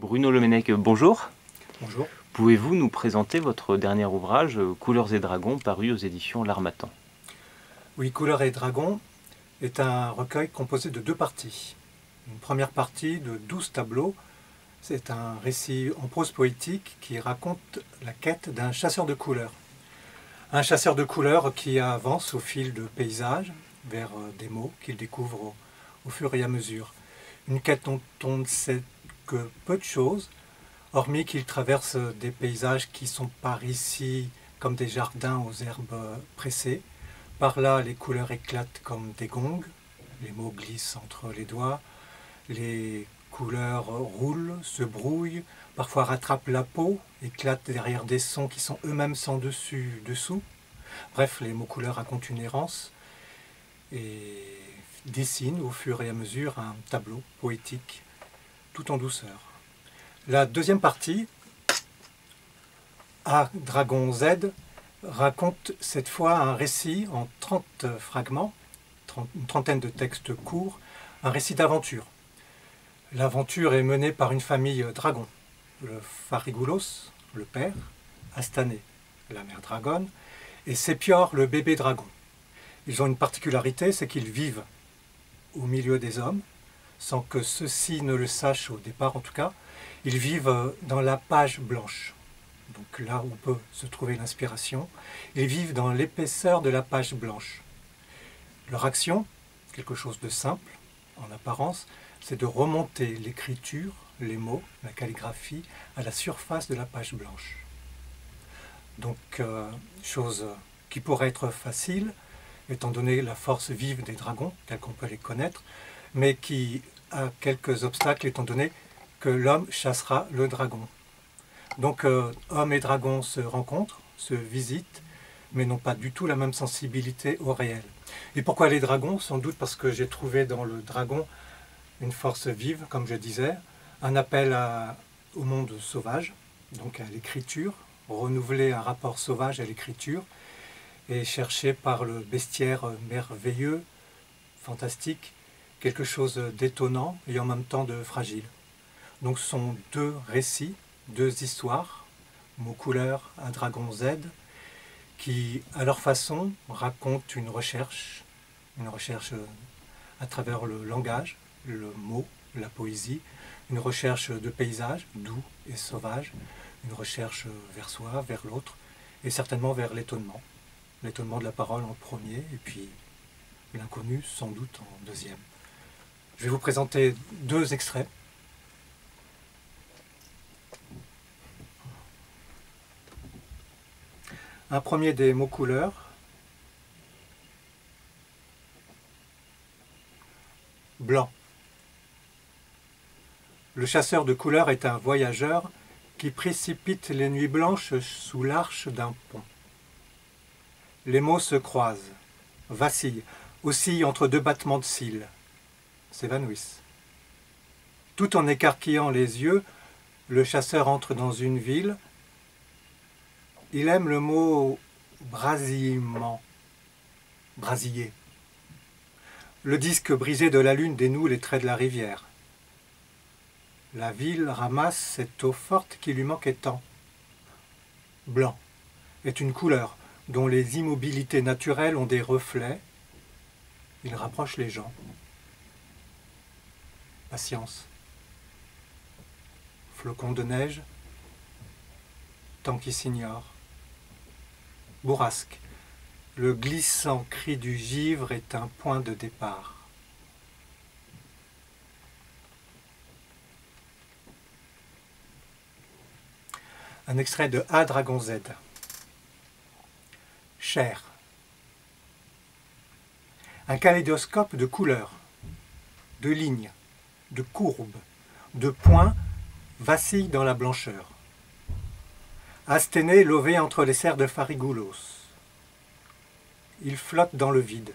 Bruno Lemenec, bonjour. Bonjour. Pouvez-vous nous présenter votre dernier ouvrage, Couleurs et Dragons, paru aux éditions L'Harmattan? Oui, Couleurs et Dragons est un recueil composé de deux parties. Une première partie de 12 tableaux, c'est un récit en prose poétique qui raconte la quête d'un chasseur de couleurs. Un chasseur de couleurs qui avance au fil de paysages vers des mots qu'il découvre au fur et à mesure. Une quête dont on ne sait que peu de choses, hormis qu'il traverse des paysages qui sont par ici comme des jardins aux herbes pressées. Par là, les couleurs éclatent comme des gongs, les mots glissent entre les doigts, les couleurs roulent, se brouillent, parfois rattrapent la peau, éclatent derrière des sons qui sont eux-mêmes sans dessus, dessous. Bref, les mots couleurs racontent une errance et dessinent au fur et à mesure un tableau poétique, tout en douceur. La deuxième partie, A Dragon Z, raconte cette fois un récit en 30 fragments, une trentaine de textes courts, un récit d'aventure. L'aventure est menée par une famille dragon, le Farigoulos, le père, Astané, la mère dragonne, et Sépior, le bébé dragon. Ils ont une particularité, c'est qu'ils vivent au milieu des hommes, sans que ceux-ci ne le sachent au départ en tout cas. Ils vivent dans la page blanche, donc là où peut se trouver l'inspiration. Ils vivent dans l'épaisseur de la page blanche. Leur action, quelque chose de simple en apparence, c'est de remonter l'écriture, les mots, la calligraphie, à la surface de la page blanche. Donc, chose qui pourrait être facile, étant donné la force vive des dragons, tels qu'on peut les connaître, mais qui a quelques obstacles, étant donné que l'homme chassera le dragon. Donc, homme et dragon se rencontrent, se visitent, mais n'ont pas du tout la même sensibilité au réel. Et pourquoi les dragons? Sans doute parce que j'ai trouvé dans le dragon une force vive, comme je disais, un appel au monde sauvage, donc à l'écriture, renouveler un rapport sauvage à l'écriture, et chercher par le bestiaire merveilleux, fantastique, quelque chose d'étonnant et en même temps de fragile. Donc ce sont deux récits, deux histoires, mots couleurs à Dragon Z, qui, à leur façon, racontent une recherche à travers le langage, le mot, la poésie, une recherche de paysages doux et sauvages, une recherche vers soi, vers l'autre, et certainement vers l'étonnement. L'étonnement de la parole en premier, et puis l'inconnu sans doute en deuxième. Je vais vous présenter deux extraits. Un premier des mots couleurs. Blanc. Le chasseur de couleurs est un voyageur qui précipite les nuits blanches sous l'arche d'un pont. Les mots se croisent, vacillent, oscillent entre deux battements de cils, s'évanouissent. Tout en écarquillant les yeux, le chasseur entre dans une ville. Il aime le mot brasillement, brasiller. Le disque brisé de la lune dénoue les traits de la rivière. La ville ramasse cette eau forte qui lui manquait tant. Blanc est une couleur dont les immobilités naturelles ont des reflets. Il rapproche les gens. Patience. Flocons de neige. Temps qui s'ignore. Bourrasque. Le glissant cri du givre est un point de départ. Un extrait de A Dragon Z. Chair. Un kaléidoscope de couleurs, de lignes, de courbes, de points vacille dans la blancheur. Asténé lové entre les serres de Farigoulos. Il flotte dans le vide.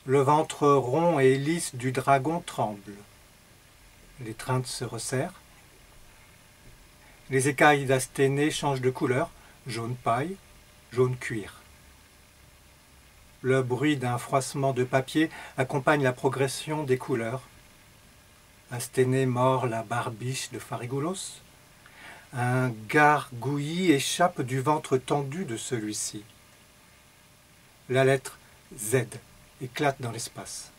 Le ventre rond et lisse du dragon tremble. Les treintes se resserrent. Les écailles d'Asténé changent de couleur, jaune paille, jaune cuir. Le bruit d'un froissement de papier accompagne la progression des couleurs. Asténée mord la barbiche de Farigoulos. Un gargouillis échappe du ventre tendu de celui-ci. La lettre Z éclate dans l'espace.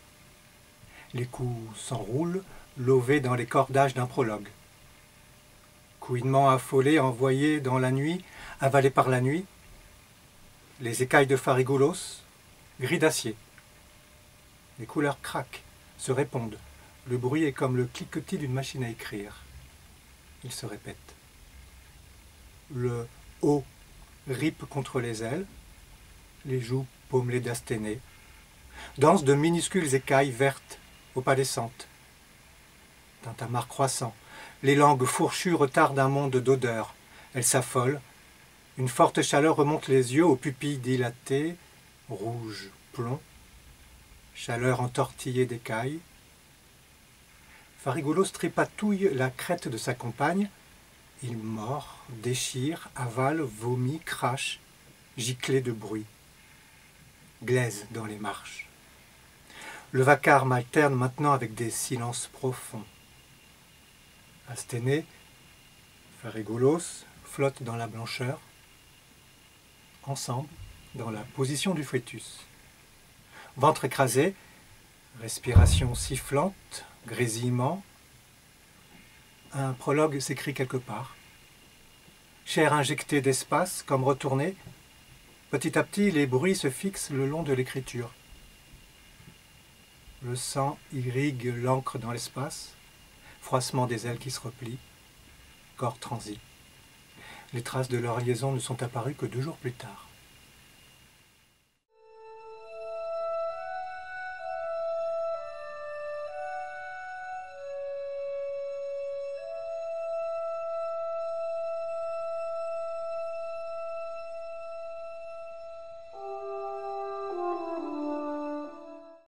Les coups s'enroulent, lovés dans les cordages d'un prologue. Couinement affolé envoyé dans la nuit, avalé par la nuit. Les écailles de Farigoulos, gris d'acier. Les couleurs craquent, se répondent. Le bruit est comme le cliquetis d'une machine à écrire. Il se répète. Le O ripe contre les ailes, les joues pommelées d'Asténée. Danse de minuscules écailles vertes, opalescentes. Tintamarre croissant, les langues fourchues retardent un monde d'odeurs. Elles s'affolent. Une forte chaleur remonte les yeux aux pupilles dilatées, rouge plomb. Chaleur entortillée d'écailles. Farigoulos tripatouille la crête de sa compagne. Il mord, déchire, avale, vomit, crache, giclé de bruit. Glaise dans les marches. Le vacarme alterne maintenant avec des silences profonds. Asténée, Farigoulos flottent dans la blancheur, ensemble, dans la position du fœtus. Ventre écrasé, respiration sifflante, grésillement. Un prologue s'écrit quelque part. Chair injectée d'espace, comme retournée. Petit à petit, les bruits se fixent le long de l'écriture. Le sang irrigue l'encre dans l'espace. Froissement des ailes qui se replient. Corps transi. Les traces de leur liaison ne sont apparues que 2 jours plus tard.